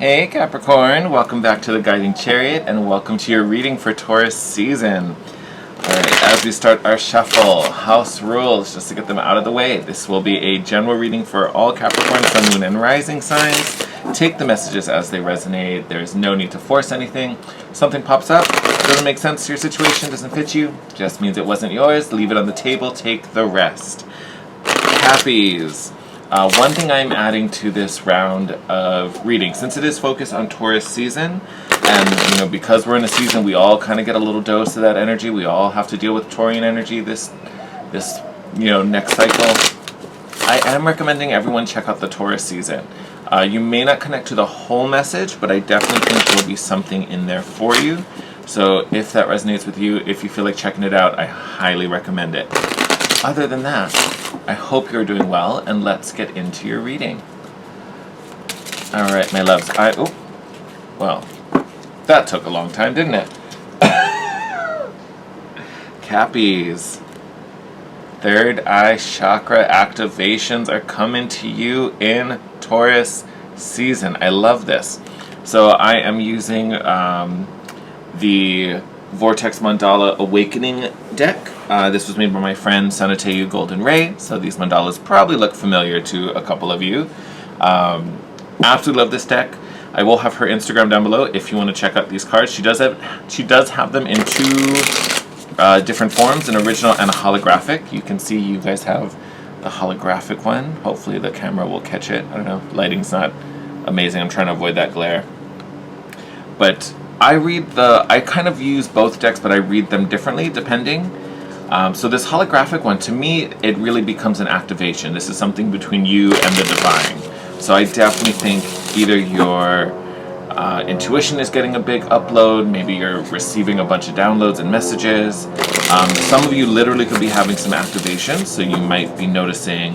Hey Capricorn, welcome back to the Guiding Chariot and welcome to your reading for Taurus season. Alright, as we start our shuffle, house rules, just to get them out of the way. This will be a general reading for all Capricorn, Sun, Moon, and Rising signs. Take the messages as they resonate. There's no need to force anything. Something pops up, doesn't make sense to your situation, doesn't fit you, just means it wasn't yours. Leave it on the table, take the rest. Cappies. One thing I'm adding to this round of reading, since it is focused on Taurus season, and because we're in a season, we all kind of get a little dose of that energy. We all have to deal with Taurian energy this next cycle. I am recommending everyone check out the Taurus season. You may not connect to the whole message, but I definitely think there will be something in there for you. So if that resonates with you, if you feel like checking it out, I highly recommend it. Other than that, I hope you're doing well, and let's get into your reading. Alright, my loves. Well, that took a long time, didn't it? Cappies. Third eye chakra activations are coming to you in Taurus season. I love this. So I am using the Vortex Mandala Awakening deck. This was made by my friend Sanateu Golden Ray, so these mandalas probably look familiar to a couple of you. Absolutely love this deck. I will have her Instagram down below if you want to check out these cards. She does have them in two different forms, an original and a holographic. You can see you guys have the holographic one. Hopefully the camera will catch it. I don't know, lighting's not amazing. I'm trying to avoid that glare. But I kind of use both decks, but I read them differently depending. So this holographic one, to me, it really becomes an activation. This is something between you and the divine. So I definitely think either your intuition is getting a big upload, maybe you're receiving a bunch of downloads and messages. Some of you literally could be having some activations, so you might be noticing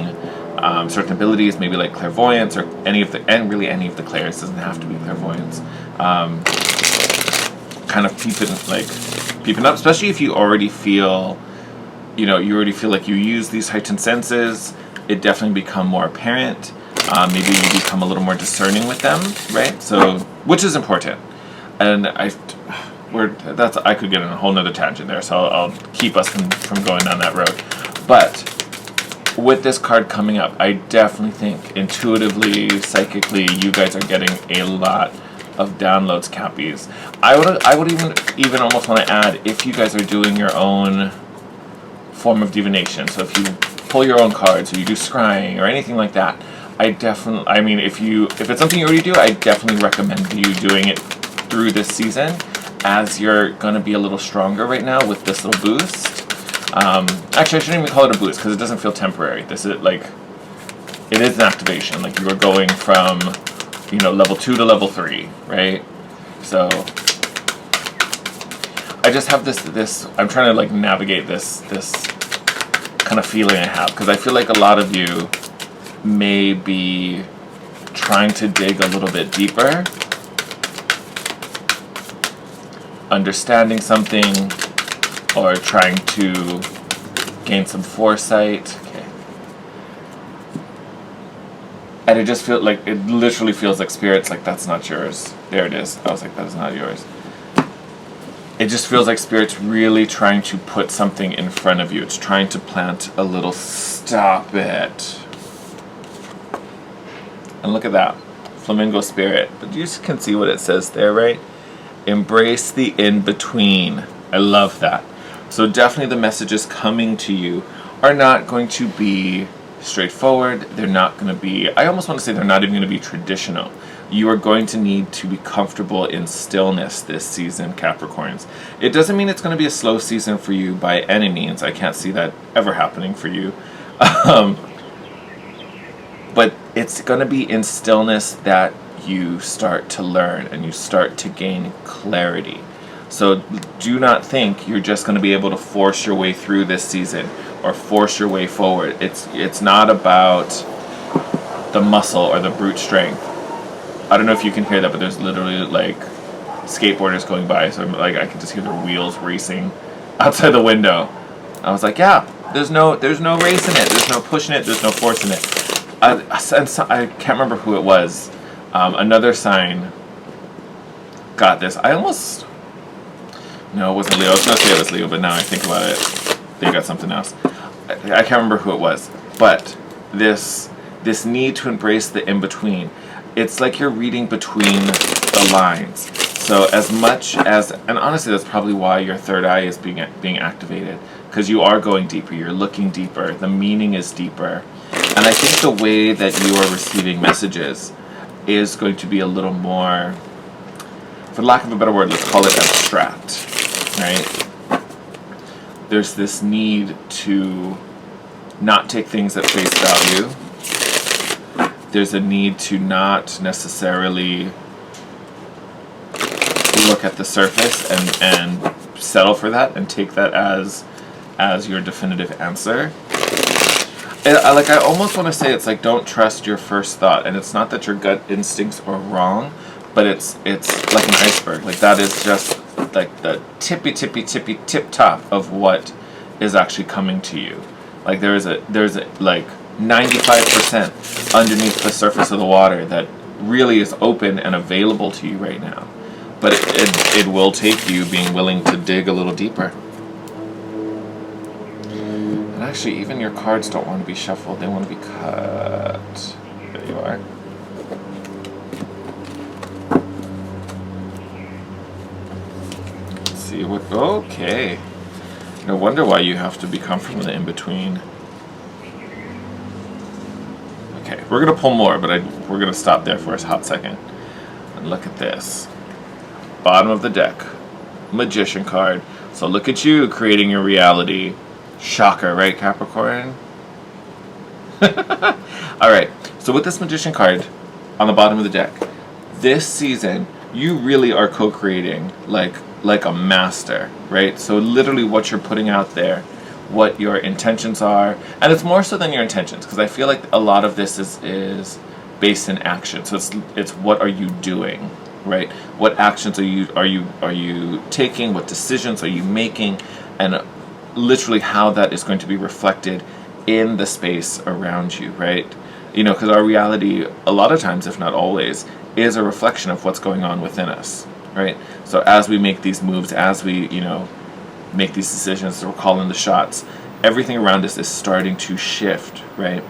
certain abilities, maybe like clairvoyance or any of the clairs, doesn't have to be clairvoyance. Kind of peeping up, especially if you already feel, like you use these heightened senses. It definitely become more apparent. Maybe you become a little more discerning with them, right? So, which is important. And I could get on a whole nother tangent there, so I'll keep us from going down that road. But with this card coming up, I definitely think intuitively, psychically, you guys are getting a lot of downloads, Cappies. I would even almost want to add, if you guys are doing your own form of divination, so if you pull your own cards or you do scrying or anything like that, if it's something you already do, I definitely recommend you doing it through this season, as you're going to be a little stronger right now with this little boost. Actually, I shouldn't even call it a boost because it doesn't feel temporary. It is an activation. Like you are going from level 2 to level 3, right? So I just have this I'm trying to navigate this kind of feeling I have, because I feel like a lot of you may be trying to dig a little bit deeper, understanding something, or trying to gain some foresight. And it just literally feels like Spirit's like, that's not yours. There it is. I was like, that is not yours. It just feels like Spirit's really trying to put something in front of you. It's trying to plant a little stop it. And look at that. Flamingo Spirit. But you can see what it says there, right? Embrace the in-between. I love that. So definitely the messages coming to you are not going to be straightforward. They're not going to be, I almost want to say they're not even going to be traditional. You are going to need to be comfortable in stillness this season, Capricorns. It doesn't mean it's going to be a slow season for you by any means. I can't see that ever happening for you. But it's going to be in stillness that you start to learn and you start to gain clarity. So do not think you're just going to be able to force your way through this season or force your way forward. It's not about the muscle or the brute strength. I don't know if you can hear that, but there's literally skateboarders going by, so I can just hear their wheels racing outside the window. I was like, yeah, there's no race in it, there's no pushing it, there's no forcing it. I can't remember who it was. Another sign got this. No, it wasn't Leo. I was going to say it was Leo, but now I think about it, they got something else. I can't remember who it was. But this need to embrace the in-between. It's like you're reading between the lines. So as much as, and honestly that's probably why your third eye is being activated, because you are going deeper, you're looking deeper, the meaning is deeper. And I think the way that you are receiving messages is going to be a little more, for lack of a better word, let's call it abstract, right? There's this need to not take things at face value. There's a need to not necessarily look at the surface and settle for that and take that as your definitive answer. I almost want to say it's like, don't trust your first thought, and it's not that your gut instincts are wrong, but it's like an iceberg. Like that is just like the tippy tip top of what is actually coming to you. Like there's a like 95% underneath the surface of the water that really is open and available to you right now. But it will take you being willing to dig a little deeper. And actually, even your cards don't want to be shuffled. They want to be cut. There you are. Let's see what... Okay. No wonder why you have to be comfortable in the in-between. Okay, we're going to pull more, but we're going to stop there for a hot second. And look at this. Bottom of the deck. Magician card. So look at you creating your reality. Shocker, right, Capricorn? Alright, so with this Magician card on the bottom of the deck, this season, you really are co-creating like a master, right? So literally what you're putting out there, what your intentions are, and it's more so than your intentions, because I feel like a lot of this is based in action. So it's what are you doing, right? What actions are you taking? What decisions are you making? And literally how that is going to be reflected in the space around you, right? You know, because our reality, a lot of times, if not always, is a reflection of what's going on within us, right? So as we make these moves, as we, you know, make these decisions, we're calling the shots, everything around us is starting to shift, right?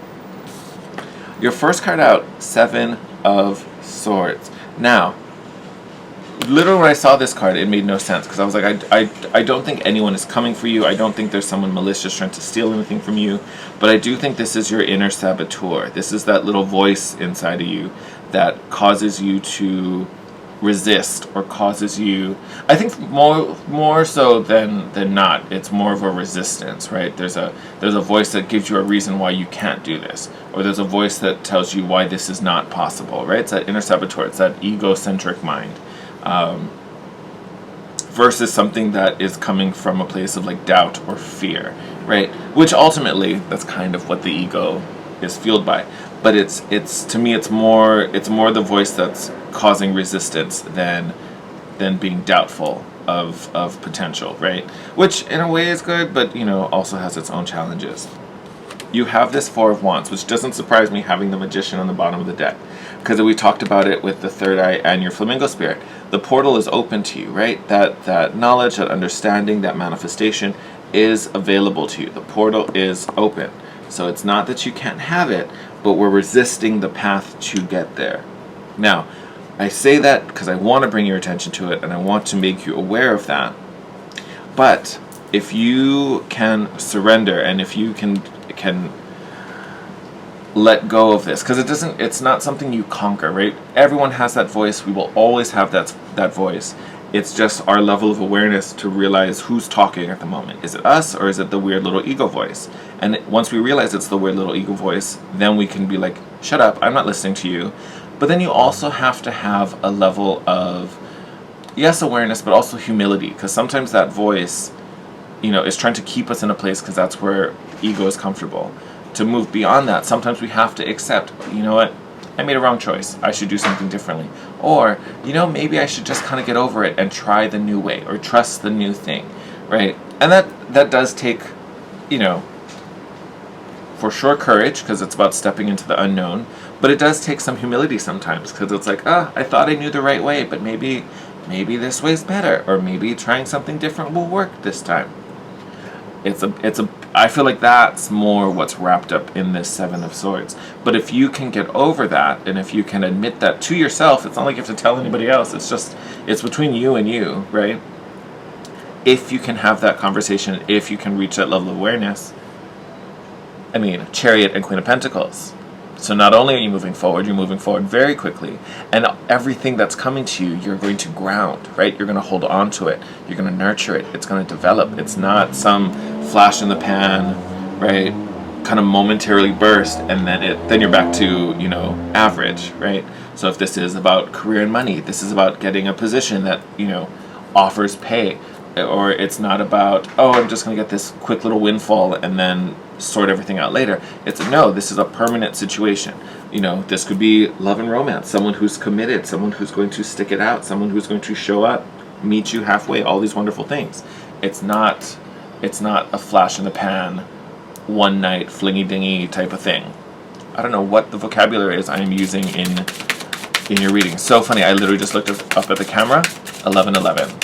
Your first card out, 7 of Swords. Now, literally when I saw this card, it made no sense, because I was like, I don't think anyone is coming for you. I don't think there's someone malicious trying to steal anything from you, but I do think this is your inner saboteur. This is that little voice inside of you that causes you to resist, or causes you, I think more so than not, it's more of a resistance, right? There's a voice that gives you a reason why you can't do this, or there's a voice that tells you why this is not possible, right? It's that inner saboteur, it's that egocentric mind. Versus something that is coming from a place of like doubt or fear, right? Which ultimately, that's kind of what the ego is fueled by. But it's to me, it's more the voice that's causing resistance than being doubtful of potential, right? Which in a way is good, but you know, also has its own challenges. You have this 4 of Wands, which doesn't surprise me, having the Magician on the bottom of the deck, because we talked about it with the third eye and your Flamingo spirit. The portal is open to you, right? That knowledge, that understanding, that manifestation is available to you. The portal is open. So it's not that you can't have it, but we're resisting the path to get there. Now, I say that because I want to bring your attention to it, and I want to make you aware of that. But if you can surrender, and if you can let go of this, because it's not something you conquer, right? Everyone has that voice. We will always have that voice. It's just our level of awareness to realize who's talking at the moment. Is it us, or is it the weird little ego voice? And once we realize it's the weird little ego voice, then we can be like, shut up, I'm not listening to you. But then you also have to have a level of, yes, awareness, but also humility, because sometimes that voice, you know, is trying to keep us in a place because that's where ego is comfortable. To move beyond that, sometimes we have to accept, you know what, I made a wrong choice, I should do something differently. Or, you know, maybe I should just kind of get over it and try the new way, or trust the new thing, right? And that does take, you know, for sure courage, because it's about stepping into the unknown, but it does take some humility sometimes, because it's like, I thought I knew the right way, but maybe this way's better, or maybe trying something different will work this time. I feel like that's more what's wrapped up in this Seven of Swords. But if you can get over that, and if you can admit that to yourself, it's not like you have to tell anybody else, it's between you and you, right? If you can have that conversation, if you can reach that level of awareness, I mean, Chariot and Queen of Pentacles. So not only are you moving forward, you're moving forward very quickly, and everything that's coming to you, you're going to ground, right? You're going to hold on to it. You're going to nurture it. It's going to develop. It's not some flash in the pan, right? Kind of momentarily burst, and then you're back to, average, right? So if this is about career and money, this is about getting a position that, offers pay, or it's not about, I'm just going to get this quick little windfall and then sort everything out later. No, this is a permanent situation. This could be love and romance, someone who's committed, someone who's going to stick it out, someone who's going to show up, meet you halfway, all these wonderful things. It's not a flash in the pan, one night flingy dingy type of thing. I don't know what the vocabulary is I'm using in your reading. So funny, I literally just looked up at the camera, 11:11.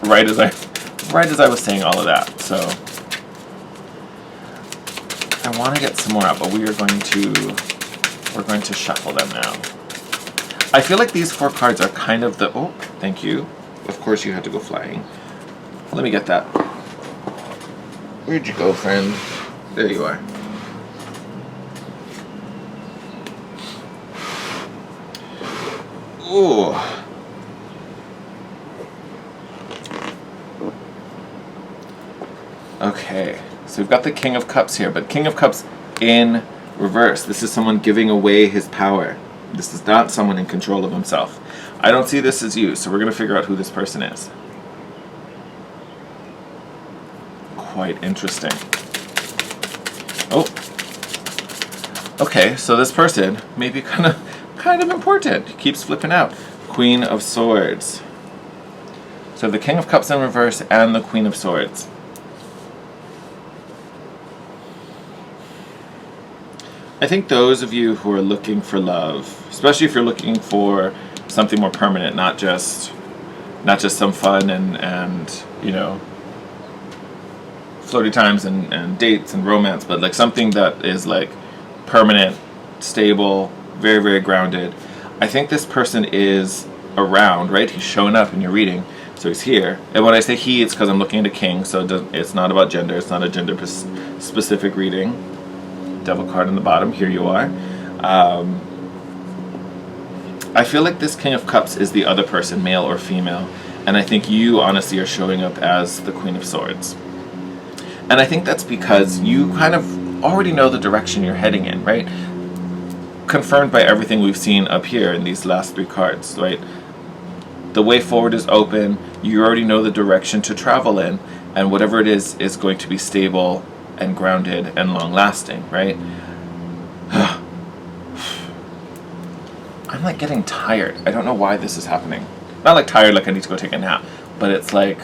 Right as I was saying all of that. So I want to get some more out, but we're going to shuffle them now. I feel like these 4 cards are kind of the, thank you. Of course you had to go flying. Let me get that. Where'd you go, friend? There you are. Ooh. Okay, so we've got the King of Cups here, but King of Cups in reverse. This is someone giving away his power. This is not someone in control of himself. I don't see this as you, so we're going to figure out who this person is. Quite interesting. Okay, so this person may be kind of important. He keeps flipping out. Queen of Swords. So the King of Cups in reverse and the Queen of Swords. I think those of you who are looking for love, especially if you're looking for something more permanent, not just some fun and flirty times and dates and romance, but like something that is like permanent, stable, very, very grounded. I think this person is around, right? He's showing up in your reading, so he's here. And when I say he, it's because I'm looking at a king, so it's not about gender. It's not a gender specific reading. Devil card in the bottom. Here you are. I feel like this King of Cups is the other person, male or female, and I think you honestly are showing up as the Queen of Swords. And I think that's because you kind of already know the direction you're heading in, right? Confirmed by everything we've seen up here in these last 3 cards, right? The way forward is open. You already know the direction to travel in, and whatever it is going to be stable and grounded and long-lasting, right? I'm like getting tired. I don't know why this is happening. Not like tired like I need to go take a nap, but it's like,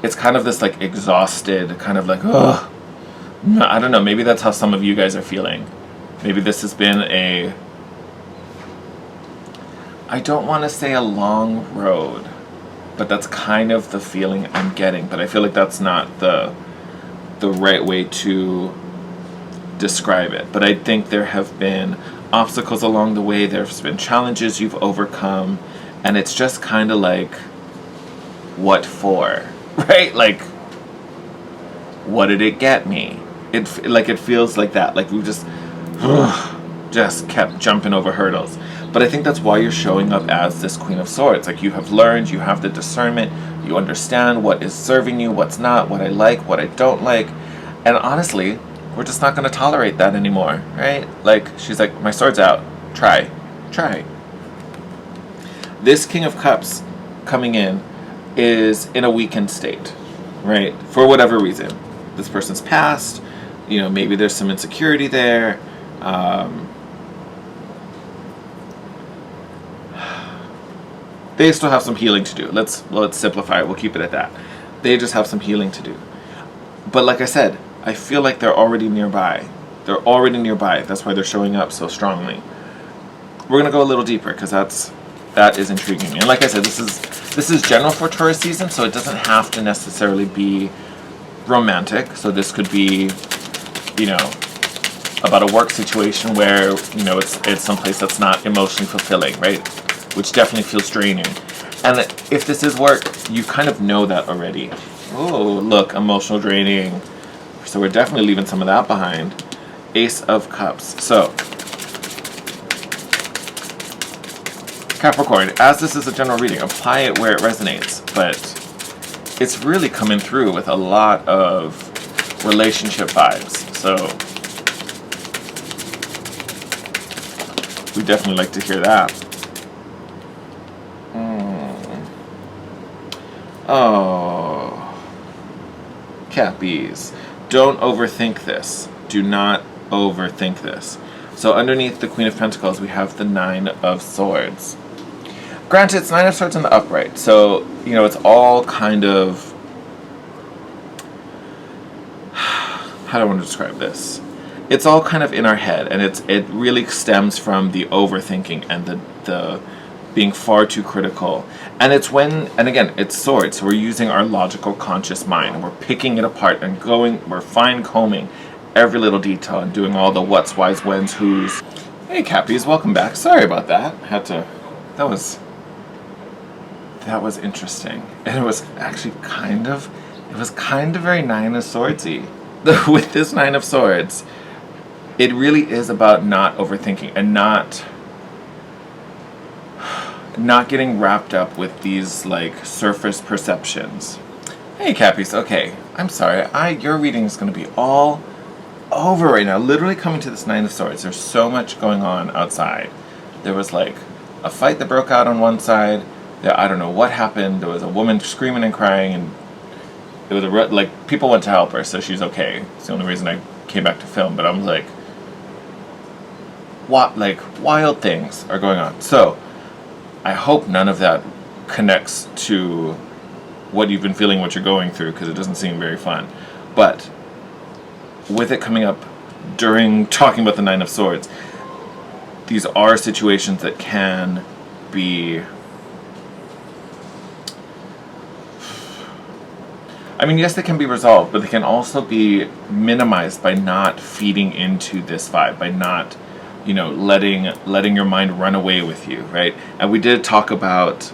it's kind of this like exhausted, kind of like, I don't know, maybe that's how some of you guys are feeling. Maybe this has been I don't want to say a long road, but that's kind of the feeling I'm getting, but I feel like that's not the right way to describe it. But I think there have been obstacles along the way, there's been challenges you've overcome, and it's just kind of like, what for? Right? Like, what did it get me? It feels like that. Like we've just kept jumping over hurdles. But I think that's why you're showing up as this Queen of Swords. Like you have learned, you have the discernment, you understand what is serving you, what's not, what I like, what I don't like. And honestly, we're just not going to tolerate that anymore, right? Like, she's like, my sword's out. Try. This King of Cups coming in is in a weakened state, right? For whatever reason. This person's past, maybe there's some insecurity there. They still have some healing to do. Let's simplify it. We'll keep it at that. They just have some healing to do. But like I said, I feel like they're already nearby. They're already nearby. That's why they're showing up so strongly. We're going to go a little deeper because that is intriguing me. And like I said, this is general for Taurus season, so it doesn't have to necessarily be romantic. So this could be, you know, about a work situation where, you know, it's someplace that's not emotionally fulfilling, right? Which definitely feels draining. And if this is work, you kind of know that already. Oh, look, emotional draining. So we're definitely leaving some of that behind. Ace of Cups. So, Capricorn, as this is a general reading, apply it where it resonates. But it's really coming through with a lot of relationship vibes. So, we definitely like to hear that. Oh, Cappies, don't overthink this. Do not overthink this. So underneath the Queen of Pentacles, we have the Nine of Swords. Granted, it's Nine of Swords in the upright, so, you know, it's all kind of... How do I want to describe this? It's all kind of in our head, and it really stems from the overthinking and the being far too critical. And it's when, and again, it's swords, so we're using our logical conscious mind, and we're picking it apart and we're fine-combing every little detail and doing all the what's, why's, when's, who's. Hey Cappies, welcome back. Sorry about that. That was interesting. And it was actually kind of very Nine of Swordsy. With this Nine of Swords, it really is about not overthinking and not getting wrapped up with these like surface perceptions. Hey Cappies, okay, I'm sorry, your reading is going to be all over right now. Literally coming to this Nine of Swords, there's so much going on outside. There was like a fight that broke out on one side. I don't know what happened. There was a woman screaming and crying, and it was like people went to help her, so she's okay. It's the only reason I came back to film. But I'm like, what? Like wild things are going on. So I hope none of that connects to what you've been feeling, what you're going through, because it doesn't seem very fun. But with it coming up during talking about the Nine of Swords, these are situations that can be... I mean, yes, they can be resolved, but they can also be minimized by not feeding into this vibe, by not, you know, letting your mind run away with you, right? And we did talk about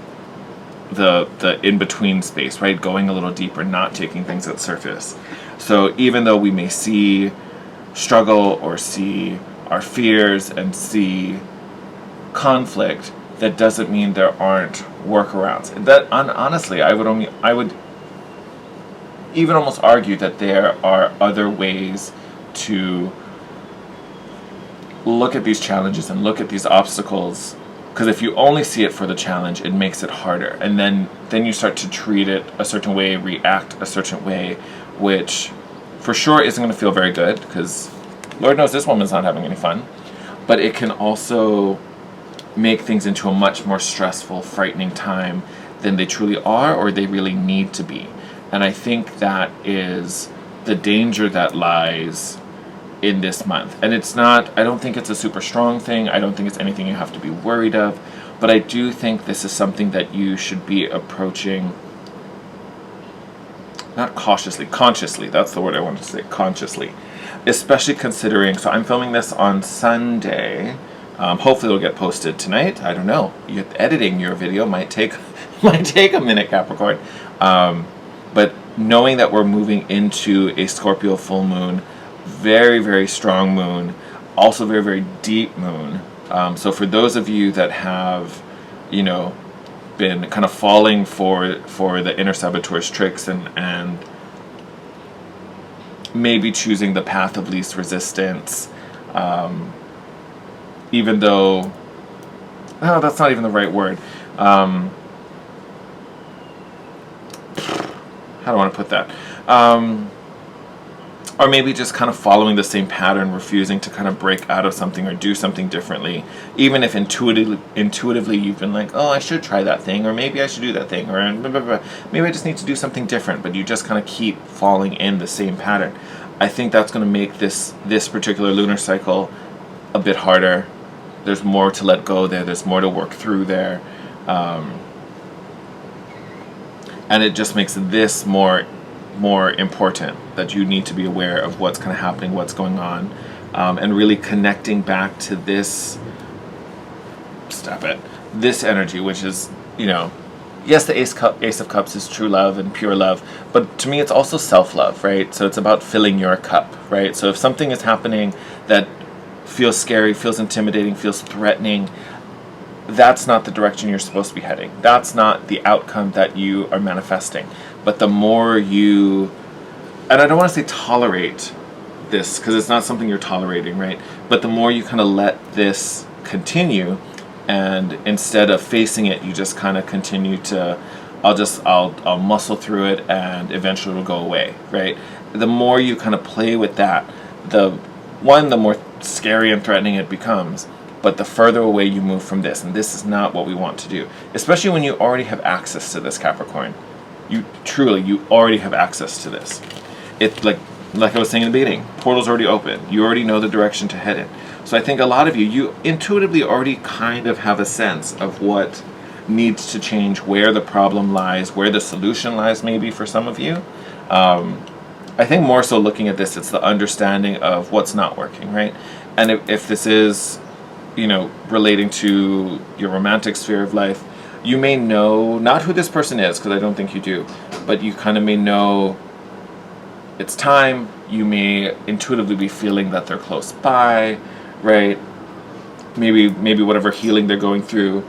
the in-between space, right? Going a little deeper, not taking things at surface. So even though we may see struggle or see our fears and see conflict, that doesn't mean there aren't workarounds. That honestly, I would even almost argue that there are other ways to look at these challenges and look at these obstacles, because if you only see it for the challenge, it makes it harder, and then you start to treat it a certain way, react a certain way, which for sure isn't going to feel very good, because Lord knows this woman's not having any fun. But it can also make things into a much more stressful, frightening time than they truly are or they really need to be. And I think that is the danger that lies in this month. And it's not, I don't think it's a super strong thing. I don't think it's anything you have to be worried of. But I do think this is something that you should be approaching, not cautiously, consciously. That's the word I wanted to say, consciously. Especially considering, so I'm filming this on Sunday. Hopefully it'll get posted tonight. I don't know. Editing your video might take a minute, Capricorn. But knowing that we're moving into a Scorpio full moon, very, very strong moon, also very, very deep moon. So for those of you that have, you know, been kind of falling for the inner saboteur's tricks and maybe choosing the path of least resistance, even though, no, that's not even the right word. How do I want to put that? Or maybe just kind of following the same pattern, refusing to kind of break out of something or do something differently, even if intuitively you've been like, oh, I should try that thing, or maybe I should do that thing, or blah, blah, blah. Maybe I just need to do something different, but you just kind of keep falling in the same pattern. I think that's going to make this particular lunar cycle a bit harder. There's more to let go there. There's more to work through there. And it just makes this more important, that you need to be aware of what's kind of happening, what's going on, and really connecting back to this, this energy, which is, yes, the Ace of Cups is true love and pure love, but to me it's also self-love, right? So it's about filling your cup, right? So if something is happening that feels scary, feels intimidating, feels threatening, that's not the direction you're supposed to be heading. That's not the outcome that you are manifesting. But the more you, and I don't want to say tolerate this, because it's not something you're tolerating, right? But the more you kind of let this continue, and instead of facing it, you just kind of continue to, I'll muscle through it, and eventually it'll go away, right? The more you kind of play with that, the more scary and threatening it becomes, but the further away you move from this, and this is not what we want to do, especially when you already have access to this, Capricorn. You already have access to this. It's like I was saying in the beginning, portal's already open. You already know the direction to head in. So I think a lot of you intuitively already kind of have a sense of what needs to change, where the problem lies, where the solution lies maybe for some of you. I think more so looking at this, it's the understanding of what's not working, right? And if this is, relating to your romantic sphere of life, you may know, not who this person is, because I don't think you do, but you kind of may know it's time. You may intuitively be feeling that they're close by, right? Maybe whatever healing they're going through,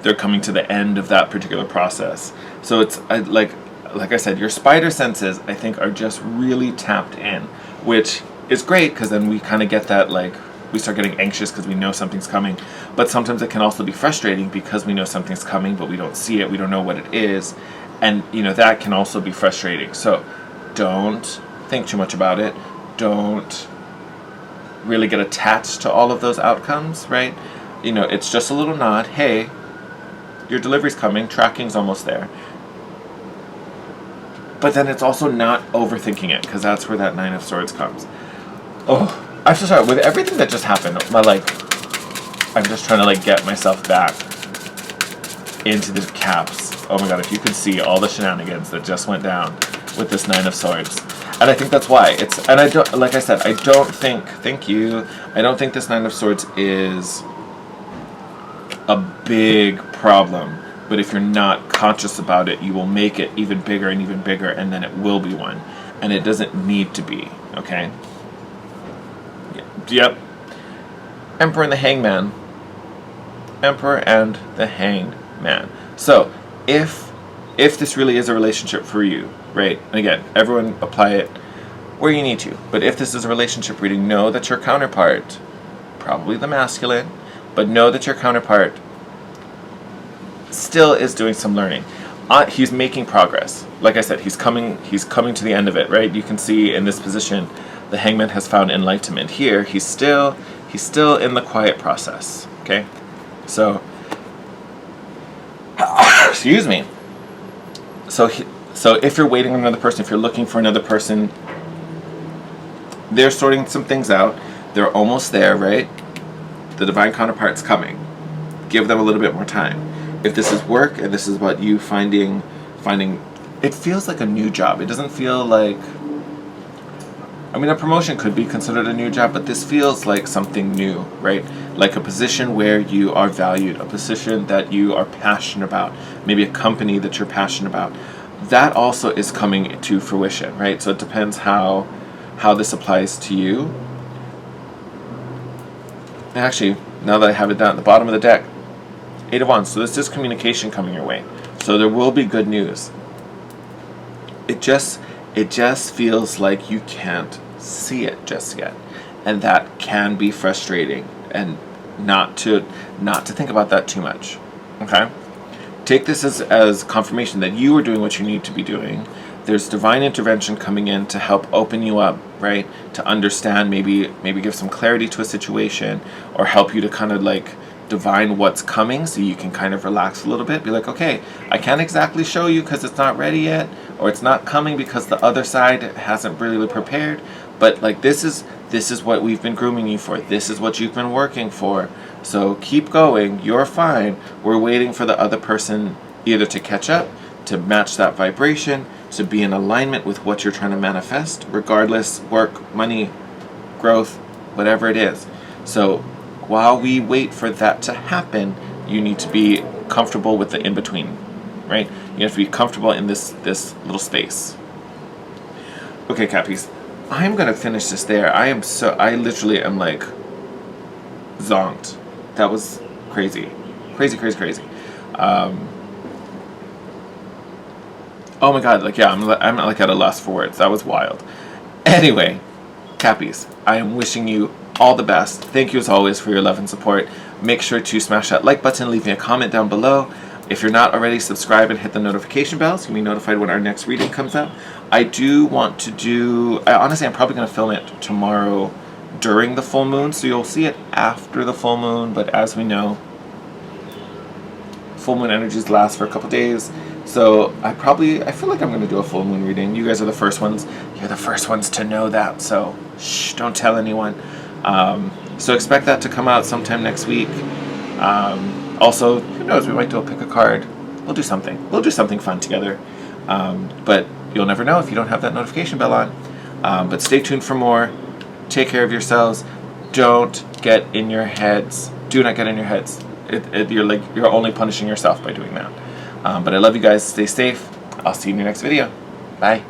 they're coming to the end of that particular process. So it's like I said, your spider senses, I think, are just really tapped in, which is great, because then we kind of get that, we start getting anxious because we know something's coming. But sometimes it can also be frustrating because we know something's coming, but we don't see it, we don't know what it is, and that can also be frustrating. So don't think too much about it. Don't really get attached to all of those outcomes, right? It's just a little nod. Hey, your delivery's coming, tracking's almost there. But then it's also not overthinking it, because that's where that Nine of Swords comes. Oh, I'm so sorry. With everything that just happened, I'm just trying to get myself back into the caps. Oh my god, if you could see all the shenanigans that just went down with this Nine of Swords. And I think that's why. I don't, like I said, I don't think this Nine of Swords is a big problem. But if you're not conscious about it, you will make it even bigger, and then it will be one. And it doesn't need to be, okay? Yep. Emperor and the Hangman. Emperor and the Hangman. So, if this really is a relationship for you, right? And again, everyone apply it where you need to. But if this is a relationship reading, know that your counterpart, probably the masculine, but know that your counterpart still is doing some learning. He's making progress. Like I said, he's coming to the end of it, right? You can see in this position, the Hangman has found enlightenment. Here, he's still in the quiet process. Okay, so excuse me. So if you're waiting on another person, if you're looking for another person, they're sorting some things out. They're almost there, right? The divine counterpart's coming. Give them a little bit more time. If this is work and this is about you finding, it feels like a new job. It doesn't feel like, a promotion could be considered a new job, but this feels like something new, right? Like a position where you are valued, a position that you are passionate about, maybe a company that you're passionate about. That also is coming to fruition, right? So it depends how this applies to you. Actually, now that I have it down at the bottom of the deck, 8 of Wands. So this is communication coming your way. So there will be good news. It just feels like you can't see it just yet, and that can be frustrating. And not to think about that too much. Okay, take this as confirmation that you are doing what you need to be doing. There's divine intervention coming in to help open you up, right? To understand, maybe give some clarity to a situation, or help you to kind of divine what's coming, so you can kind of relax a little bit, be like, okay, I can't exactly show you because it's not ready yet, or it's not coming because the other side hasn't really prepared. But like this is what we've been grooming you for. This is what you've been working for. So keep going. You're fine. We're waiting for the other person either to catch up, to match that vibration, to be in alignment with what you're trying to manifest, regardless, work, money, growth, whatever it is. So while we wait for that to happen, you need to be comfortable with the in-between, right? You have to be comfortable in this little space. Okay, Cappies, I'm going to finish this there. I literally am like zonked. That was crazy. Crazy. Oh my god, like, yeah, I'm like at a loss for words. That was wild. Anyway, Cappies, I am wishing you all the best. Thank you as always for your love and support. Make sure to smash that like button, leave me a comment down below. If you're not already, subscribe and hit the notification bell so you'll be notified when our next reading comes out. I do want to honestly, I'm probably going to film it tomorrow during the full moon, so you'll see it after the full moon, but as we know, full moon energies last for a couple days. So I feel like I'm going to do a full moon reading. You guys are the first ones. You're the first ones to know that, so shh, don't tell anyone. So expect that to come out sometime next week. Also, who knows, we might do a pick a card. We'll do something. We'll do something fun together. But you'll never know if you don't have that notification bell on. But stay tuned for more. Take care of yourselves. Don't get in your heads. Do not get in your heads. You're only punishing yourself by doing that. But I love you guys. Stay safe. I'll see you in your next video. Bye.